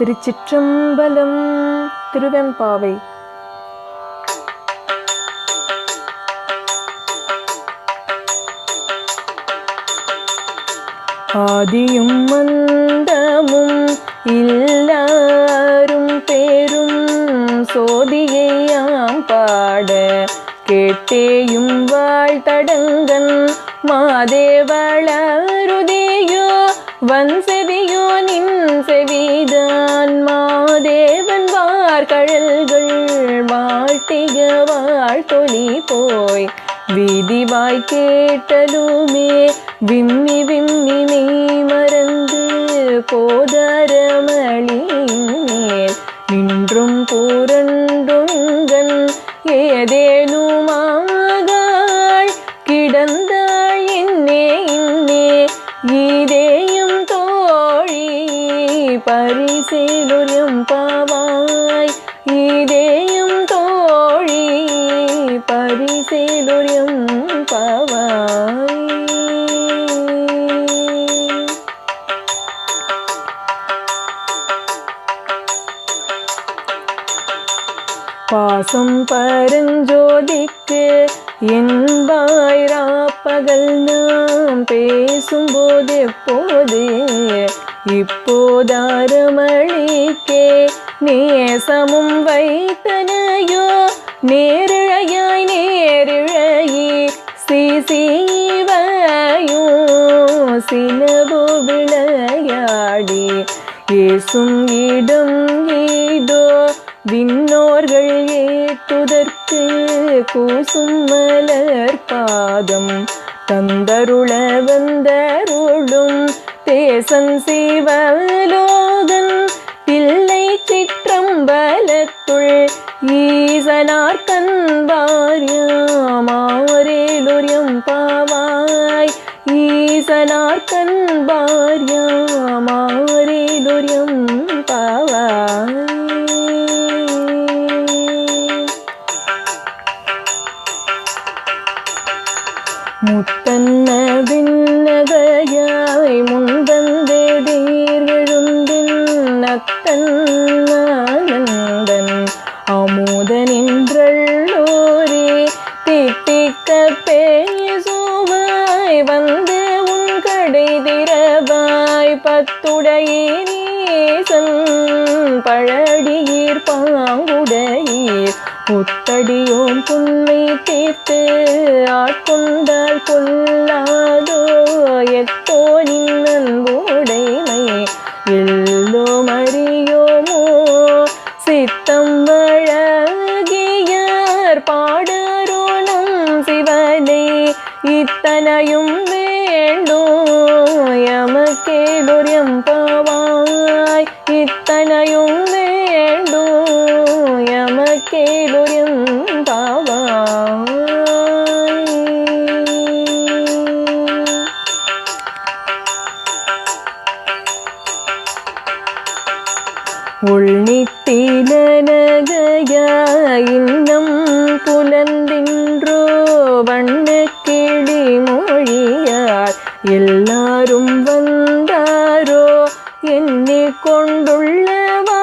திருச்சிற்றம்பலம். திருவெம்பாவை. ஆதியும் மந்தமும் எல்லாரும் பேரும் சோதியையாம் பாட கேட்டேயும் வாழ்த்தடங்கன் மாதேவளருதேயோ வன்செவியோ நின் செவிதான் மாதேவன் வார்கழல்கள் வாழ்த்திக வாழ்த்தொலி போய் வீதிவாய் கேட்டலுமே விம்மி விம்மி மெய் மறந்து போதரமளியின் மேல் நின்றும் பூரண்டுங்கன் ஏதேனுமாகாள் கிடந்தாள் என்னே இன்னே ஈதேயும் தோழி பரிசேலுரியம் பாவாய் ஈதேயும் தோழி பரிசேலுரியம் பாவாய். பாசம் பரஞ்சோதிக்கு என்பாய் ராப்பகல் நாம் பேசும்போது எப்போது இப்போதாரமளிக்கே நேசமும் வைத்தனையோ நேரிழையாய் நேரிழையி சீசீவையோ சிலபோ விளையாடி ஏசும் இடம் ஈதோ விண்ணோர்கள் ஏற்றுதற்கு கூசும் மலர் பாதம் தந்தருள வந்தருளும் தேசன் சிவலோகன் பிள்ளை சிற்றம்பலத்துள் ஈசனார் கண்பார்யாமாரேலுரியம் பாவாய் ஈசனார் கண்பார்யாமாரேலுரியம் பாவாய். முத்தன்ன விண்ணகையாய் முன்வந்தே தீர்கெழுந்தின் நத்தன்னந்தன் அமுதனின்றள்ளோரே தித்திக்க பேசுவாய் வந்து உன் கடை திறவாய் பத்துடையீசன் பழடியீர் பாங்குடையீர் புத்தடியோம் புன்மை தீர்த்து ஆட்கொண்டால் கொல்லாதோ எத்தோ நின் அன்புடைமை எல்லோம் அறியோமோ சித்தம் வழகியார் பாடரோ நம் சிவனை இத்தனையும் வேண்டும் எமக்கேலுரியம் பாவாய் இத்தனையும் வேண்டும் எமக்கேலுரியம் பாவாய். உள்நித்திலனகைய இன்னம் புலந்தின்றோ வண்ணக்கிளி மொழியார் எல்லாரும் வந்தாரோ எண்ணிக் கொண்டுள்ளவா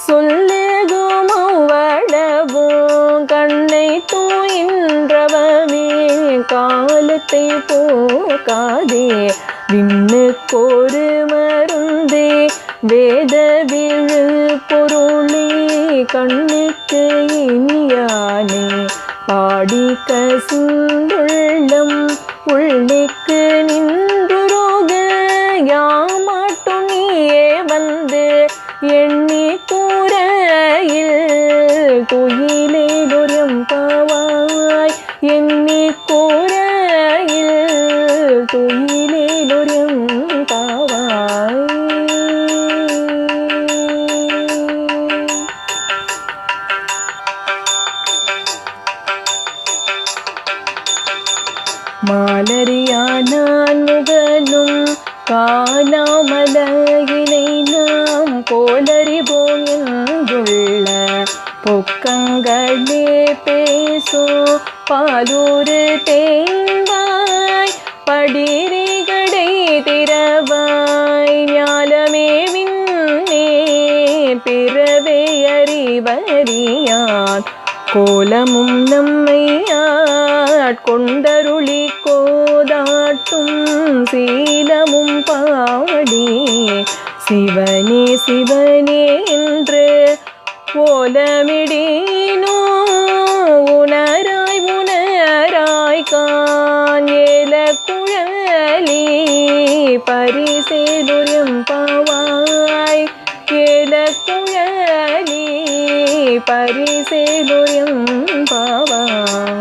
சொல்லுகுமவ்வளவோ கண்ணை தூயின்றவமே காலத்தை போக்காதே விண்ணுக்கொரு மருந்தே வேத விழு பொருளே கண்ணுக்கு இனியானே பாடி கசிந்துள்ளம் உள்ளிக்கு நின்றுரோக யாமாட்டும் நீயே வந்து எண்ணி கூரையில் துயிலேலுரியம் பாவாய் எண்ணி கூரையில் துயிலேலுரியம் பாவாய். மாலரியானான் முகனும் காணாமலையினை நாம் போலறிவோம் என்றுள்ள பொக்கங்களே பேசோ பாலூரு தேன்வாய் படிரிகடை திறவாய் ஞாலமே விண்ணே பிறவே அறிவறியான் கோலமும் நம்மை ஆட்கொண்டருளி கோதாட்டும் சீலமும் பாடி சிவனே சிவனே என்று ஓலமிடினோ உணராய் உணராய் காணேல குழலி பரிசேலுரியம் பாவாய் ஏல குழலி பரிசேலுரியம் பாவாய்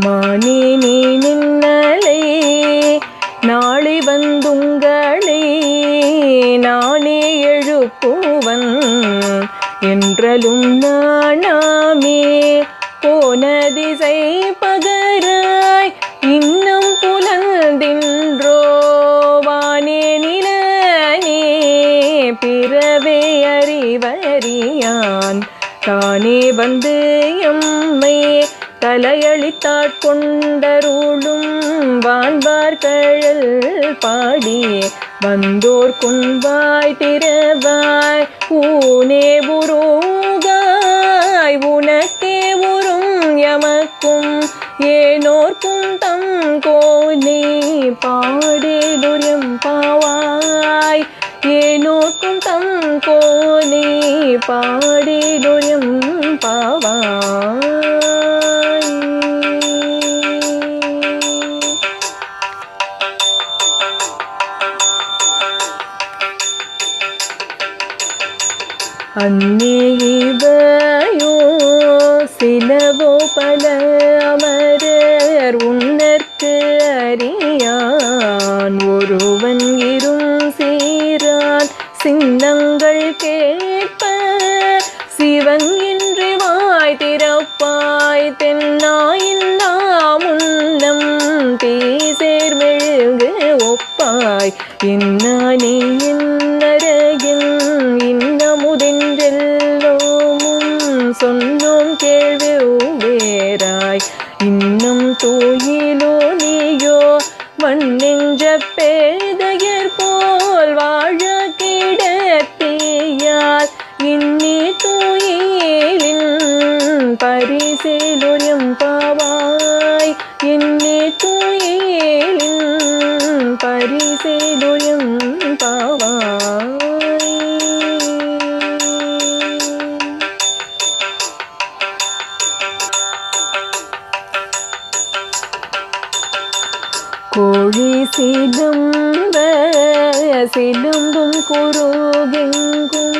மானே நீ நின்னலை நாளை வந்துங்களை நானே எழுப்புவன் என்றலும் நானாமே போன திசை பகராய் இன்னும் புலந்தின்றோ வானே நிலனே பிறவே அறிவறியான் தானே வந்து எம்மை தலையளித்தாட்கொண்டருளும் வான்பார் கழல் பாடி வந்தோர் குன்பாய் திறவாய் ஊனே உருகாய் உனக்கே உறும் எமக்கும் ஏனோர்க்கும் தம் கோனே பாடேலுரியம் பாவாய் ஏனோர்க்கும் தம் கோனே பாடேலுரியம் பாவாய் அன்னே இவையோ சிலவோ பல அமரர் உன்னற்கு அறியான் ஒருவன் இரும் சீரான் சின்னங்கள் கேட்ப சிவன் இன்றி வாய் திறப்பாய் தென்னாயில்லா முன்னம் தீசேர் மெழுகு ஒப்பாய் இன்னானே இன்னரகின் இன்னமுதென்றெல்லோமும் சொன்னோம் கேள்வி வேறாய் இன்னும் தூயிலோ நீயோ வண்ணெஞ்ச பேதையர் போல் வாழ கிடத்தியால் இன்னி தூயிலின் பரிசேலுரியம் பாவாய் இன்னி தூயிலின் பரிசேலுரியம் பாவாய் கோழி சிலம்ப சிலம்பும் குருகெங்கும்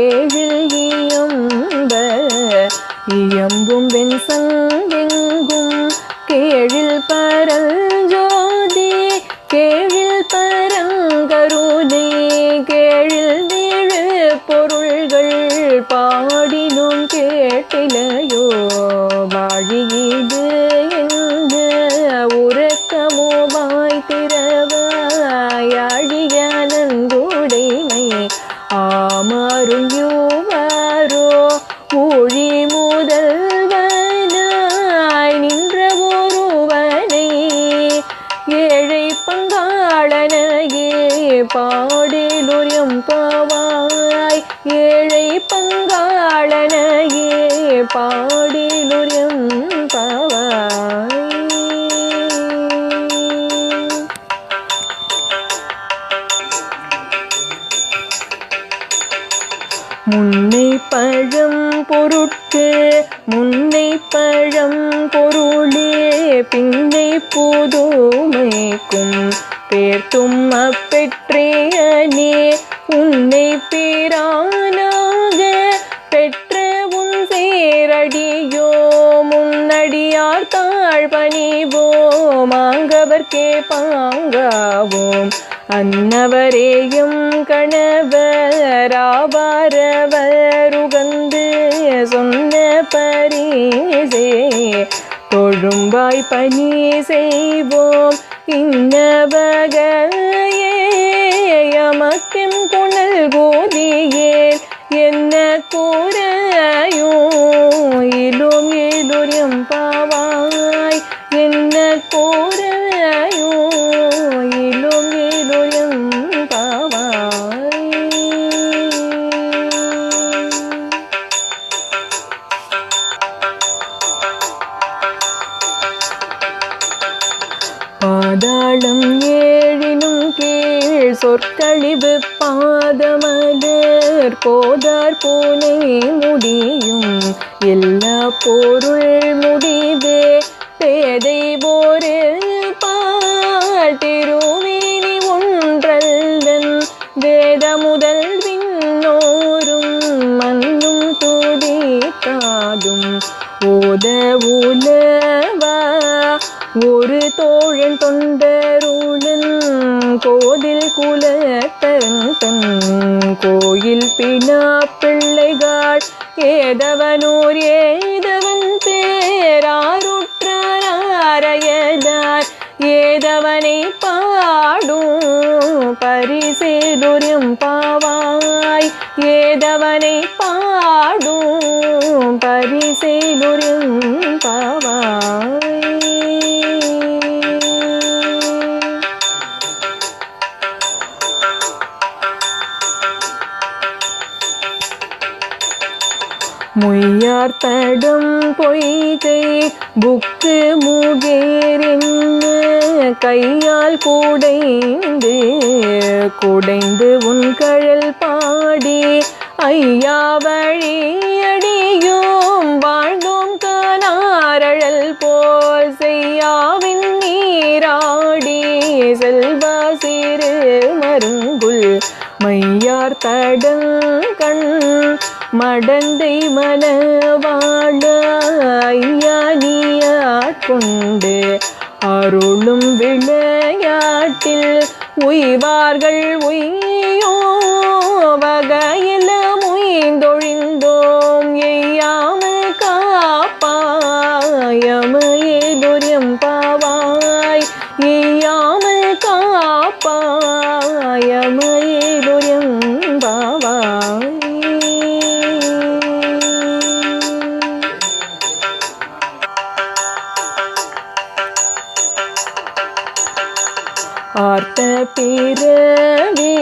ஏழில் இயம்ப இயம்பும் வெண் சங்கெங்கும் கேழில் பரஞ்சோதி கேழில் பரங்கருணை கேழில் வீழு பொருள்கள் பாடினும் கேட்டிலையோ வாழியது எங்க உறக்கமோ வாய் திறவாய் அழிய நன்குடைமை ஆமாறும் யூவாரோ ஊழி முதல்வனாய் நின்ற ஒருவனை ஏழை பங்காளனையே பாடேலுரியம் பாவாய் ஏழை பங்காளனையே பாடேலுரியம் பாவாய் முன்னை பழம் பொருட்கு முன்னை பழம் பொருளே பின்னை புதுமைக்கும் பேர்த்தும் அப்பெற்றேனே உன்னை பேரானாக பெற்ற உன் சேரடியோ முன்னடியார் தாழ் பணிவோம் ஆங்கவர்க்கே பாங்காவோம் அன்னவரேயும் கணவராவாரவருகந்து சொன்ன பரிசே தொழும்பாய் பணி செய்வோம் இன்னவகையே எமக்கும் புனல் கோதியேல் என்ன கூறையோ இலும் ஏலுரியம் பாவாய் பாதாளம் ஏழினும் கீழ் சொற்கழிவு பாதமலர் போதார் பூனை முடியும் எல்லா பொருள் முடிவே பேதை போரு பால் திருமேனி ஒன்றல்லன் வேத முதல் விண்ணோரும் மண்ணும் துதித்தாதும் ஓத உலவா ஒரு தோழன் தொண்டருளன் கோதில் குலத்தன் கோயில் பினா பிள்ளைகள் ஏதவனூர் ஏதவன் பேராருற்றாரையலார் ஏதவனை பாடும் பரிசேதுரியம் பாவாய் ஏதவனை பாடும் பரிசேதுரியம் பாவாய். முய்யார் தடம் பொய்கை புக்கு முகேறின்ன கையால் குடைந்து உன் கழல் பாடி ஐயா வழியடியோம் வாழ்ந்தோம் காணாரழல் போல் செய்யாவின் நீராடி செல்வா சிறு மருங்குல் மையார் தடங்கண் மடந்தை மனவாழ ஐயா நீயாட்கொண்டு அருளும் விளையாட்டில் உய்வார்கள் உய்யோ வகையில முய்ந்தொழிந்தோம் எய்யாமல் காப்பாயமையேதுரியம் பாவாய் எய்யாமல் காப்பாயமையேதுரியம் பாவாய். ஆர்த்த பிறவே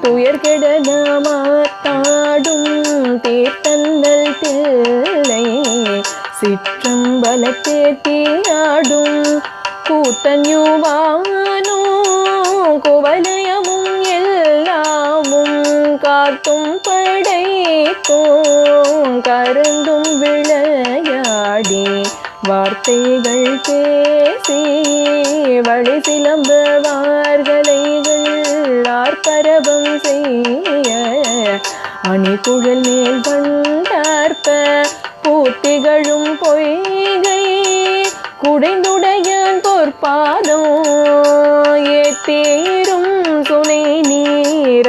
துயர்கெட நாமாத்தாடும் தீர்த்தன்னல் தில்லை சிற்றம்பலத்தேத்தியாடும் கூத்தன்யுவானோ குவலயமும் எல்லாமும் காத்தும் படைத்தோம் கருந்தும் விளையாடி வார்த்தைகள் பேசி வழி சிலம்புவார்களைகள் ஆர்ப்பரவம் செய்ய அணிகுழல் மேல் வந்தார்ப்ப பூத்திகளும் பொய்கை குடைந்துடையான் பொற்பாதம் ஏத்தேரும் சுனை நீராடேதோரியம்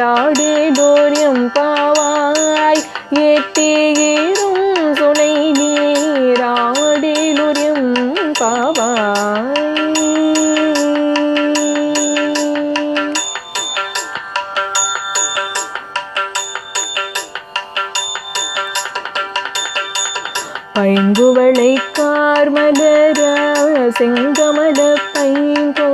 பாவாய் ஏத்தேரும் சுனை நீராடேலுரியம் பாவாய். பைங்குவளை கார்மலர செங்கமல பைங்கோதாலங்கம்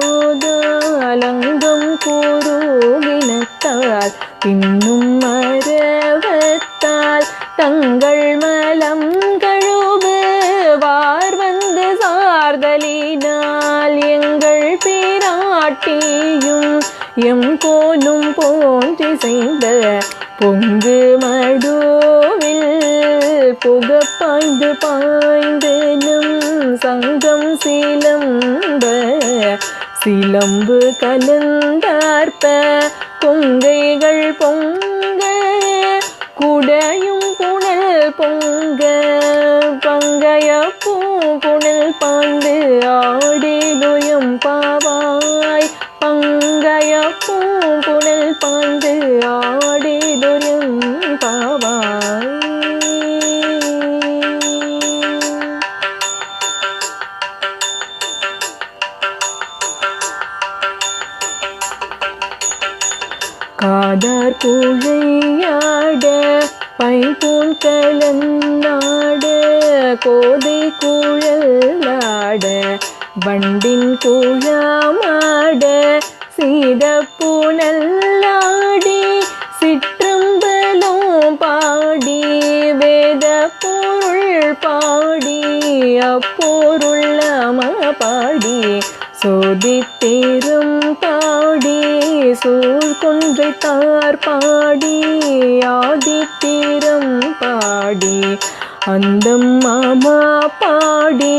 கூறுகினத்தால் பின்னும் மரவத்தால் தங்கள் மலம் கழுவு வார் வந்து சார்தலினால் எங்கள் பிராட்டியும் எம் கோலும் போன்றி செய்த பொங்கு மடுவில் புகப்பாய்ந்து பாய்ந்து நம் சங்கம் சிலம்பு கலந்தார்ப்ப பொங்கைகள் பொங்க குடையும் புனல் பொங்க பங்கைய புனல் பாய்ந்து ஆடேலுயம் பாவாய் பங்கைய புனல் பாய்ந்து ஆடேலுயம் பாவாய். காதார் குழையாட பைம்பூன் கலந்தாட கோதை குழலாட வண்டின் குழாமாட சீதப்புனல்லாடி சிற்றம்பலம் பாடி வேத பொருள் பாடி அப்பொருள் பாடி சோதித்தேரும் பாடி சூழ்கொன்றை தார் பாடி ஆதித்தீரம் பாடி அந்தம் மாமா பாடி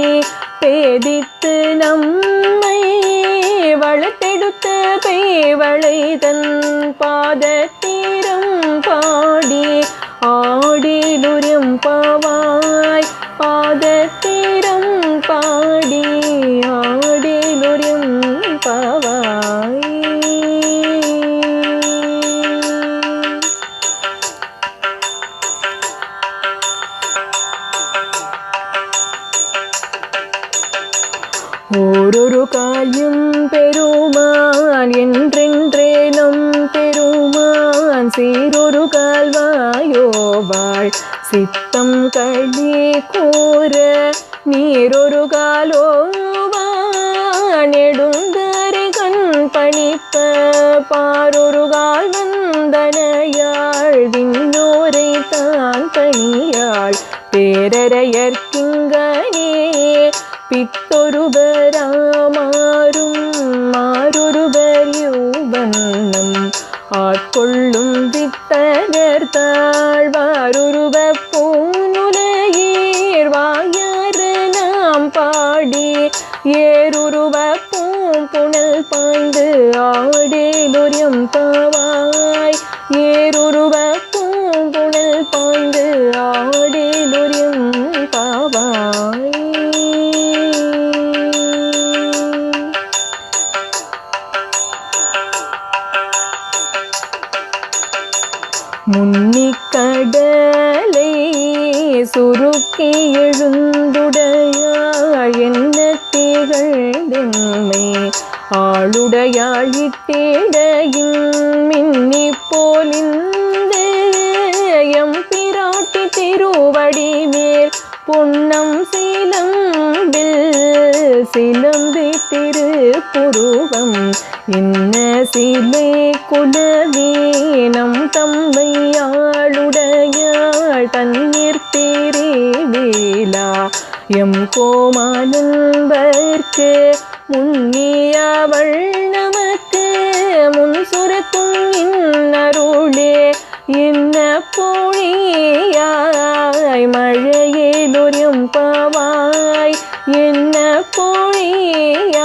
பேதித்து நம்மை வளர்த்தெடுத்த பேவளை தன் பாதத்தீரம் பாடி ஆடிலுரியம் பாவாய் பாதத்தீரம் பாடி ஆடிலுரியம் பாவாய். ஓரொரு காயும் பெருமான் என்றென்றேனும் பெருமான் சீரொரு கால்வாயோவாள் சித்தம் களி கூற நீரொரு காலோவான் நெடுந்தரை கண் பணிப்ப பாரொரு கால் வந்தனையாள் விண்ணோரை தான் பணியாள் பேரரையற்கிங்கனே பித்தொருபராமாறும் மாறொருவர் யூபன்னம் ஆட்கொள்ளும் வித்தனர் தாழ்வாருருவ பூனுலகீர் வாயாறு நாம் பாடி ஏருருவ பூம்புணல் பாய்ந்து ஆடேலுரியம் பாவாய் ஏருருவ பூம்புணல் பாய்ந்து ஆடேலுரியம் பாவாய். முன்னிக்கடலை சுருக்கி எழுந்துடையாள் என்ன திகழ்ந்தெம்மை ஆளுடையாள் இட்டேடையின் மின்னி போலிந்த எம் பிராட்டி திருவடி மேல் பொன்னம் சிலம்பில் சிலம்பி திருப்புருவம் இன்ன சிலை குலவீனம் தம்மையாளுடையாள் தண்ணீர் பிரிவிலா எம் கோமானன்பர்க்கு முன்னியவள் நமக்கு முன் சுரக்கும் இன்னருளே என்ன பொழியாய் மழையிலொரியம் பாவாய் என்ன பொழியாய்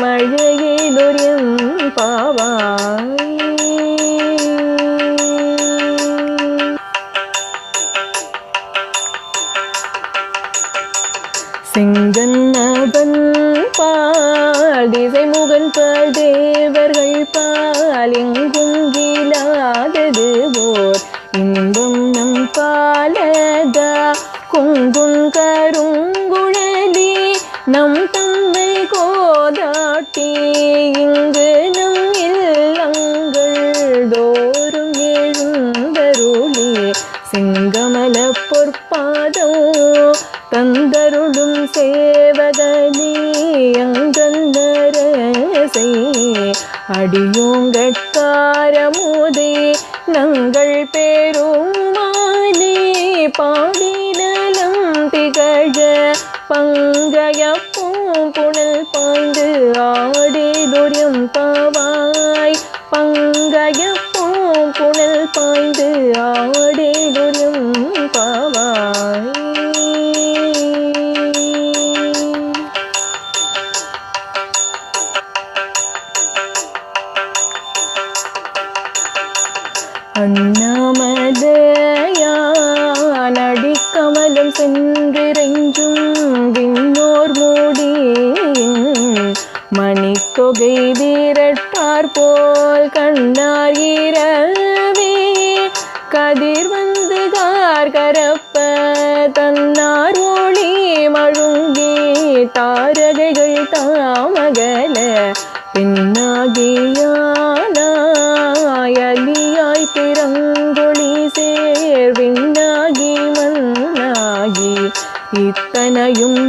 மழையிலொரியம் பாவாய். செங்கன்னவன் பால் திசைமுகன் பால் தேவர்கள் பால் எங்கும் இல்லாதது போர் இன்பம் நம் பாலதா குங்குன் கருங்குழலி நம் தந்தை கோதாட்டி இங்கு நம் இல்லங்கள் தோறும் எழுந்தருளி செங்கமல பொற்பாதம் தந்தருளும் சேவகனே அங்கந்தரசை அடியோங்கட்காரமுதே நங்கள் பெருமானே பாடினலம் திகழ பங்கய பூங்குணல் பாய்ந்து ஆடேலுரியம் பாவாய் பங்கய பூங்குணல் பாய்ந்து ஆடேலுரியம் பாவாய். அண்ணாமலையான் அடிக்கமலம் சென்றிறைஞ்சும் விண்ணோர் மூடியின் மணித்தொகை வீரட்டார் போல் கண்ணார் இரவே கதிர் வந்து கரப்ப தன்னார் ஒளி மழுங்கி தாரகைகள் தாமகல பின்னாகியானாய் அலியாய் பிறங்கொழி சேர்வின்னாகி மன்னாகி இத்தனையும்